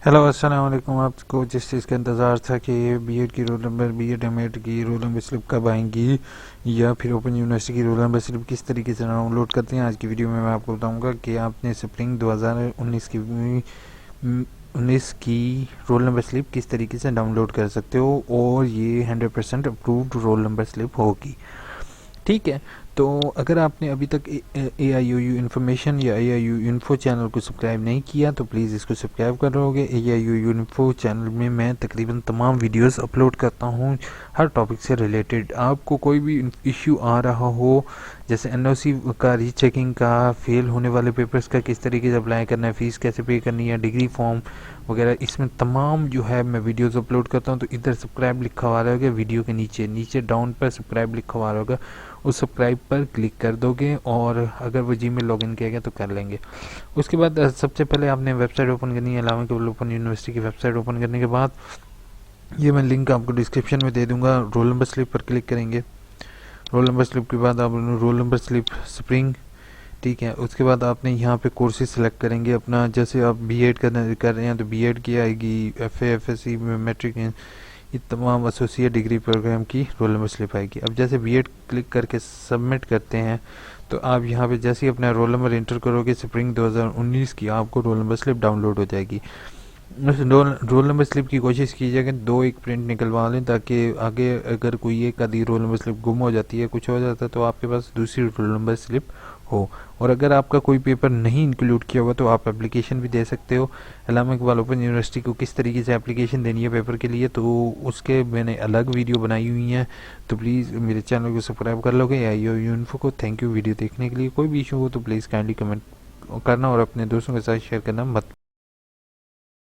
Hello अस्सलाम वालेकुम। आपको जिस चीज़ का इंतज़ार था कि बीएड की रोल नंबर, बीएड एमएड की रोल नंबर स्लिप कब आएंगी या फिर ओपन यूनिवर्सिटी की रोल नंबर स्लिप किस तरीके से डाउनलोड करते हैं, आज की वीडियो में मैं आपको बताऊंगा कि आपने स्प्रिंग 2019 की रोल नंबर स्लिप किस तरीके से डाउनलोड कर सकते हो और ये 100% अप्रूव्ड रोल नंबर स्लिप होगी। ठीक है, तो अगर आपने अभी तक ए आई यू इन्फॉर्मेशन या ए आई यू इन्फो चैनल को सब्सक्राइब नहीं किया तो प्लीज़ इसको सब्सक्राइब कर लोगे। ए आई यू इन्फो चैनल में मैं तकरीबन तमाम वीडियोस अपलोड करता हूँ हर टॉपिक से रिलेटेड। आपको कोई भी इश्यू आ रहा हो, जैसे एन ओ सी का रीचेकिंग का, फेल होने वाले पेपर्स का किस तरीके से अप्लाई करना है, फ़ीस कैसे पे करनी है, डिग्री फॉर्म वगैरह, इसमें तमाम जो है मैं वीडियोस अपलोड करता हूँ। तो इधर सब्सक्राइब लिखा हुआ रहेगा, वीडियो के नीचे नीचे डाउन पर सब्सक्राइब लिखा हुआ रहेगा, उस सब्सक्राइब पर क्लिक कर दोगे और अगर वो जीमेल लॉगिन किया गया तो कर लेंगे। उसके बाद सबसे पहले आपने वेबसाइट ओपन करनी है, अलावा केवल ओपन यूनिवर्सिटी की वेबसाइट ओपन करने के बाद ये मैं लिंक आपको डिस्क्रिप्शन में दे दूंगा। रोल नंबर स्लिप पर क्लिक करेंगे। रोल नंबर स्लिप के बाद आप रोल नंबर स्लिप स्प्रिंग, ठीक है। उसके बाद आपने यहाँ पे कोर्सेज सेलेक्ट करेंगे अपना, जैसे आप बीएड कर रहे हैं तो बीएड की आएगी, एफए एफएससी में मैट्रिक, ये तमाम एसोसिएट डिग्री प्रोग्राम की रोल नंबर स्लिप आएगी। अब जैसे बीएड क्लिक करके सबमिट करते हैं तो आप यहाँ पे जैसे ही अपना रोल नंबर इंटर करोगे स्प्रिंग 2019 की, आपको रोल नंबर स्लिप डाउनलोड हो जाएगी। उस रोल नंबर स्लिप की कोशिश कीजिएगा दो एक प्रिंट निकलवा लें, ताकि आगे अगर कोई एक आधी रोल नंबर स्लिप गुम हो जाती है, कुछ हो जाता है, तो आपके पास दूसरी रोल नंबर स्लिप हो। और अगर आपका कोई पेपर नहीं इंक्लूड किया हुआ तो आप एप्लीकेशन भी दे सकते हो। अल्लामा इकबाल ओपन यूनिवर्सिटी को किस तरीके से एप्लीकेशन देनी है पेपर के लिए, तो उसके मैंने अलग वीडियो बनाई हुई हैं, तो प्लीज़ मेरे चैनल को सब्सक्राइब कर लोगे आई ओ इन्फो को। थैंक यू वीडियो देखने के लिए। कोई भी इशू हो तो प्लीज़ काइंडली कमेंट करना और अपने दोस्तों के साथ शेयर करना मत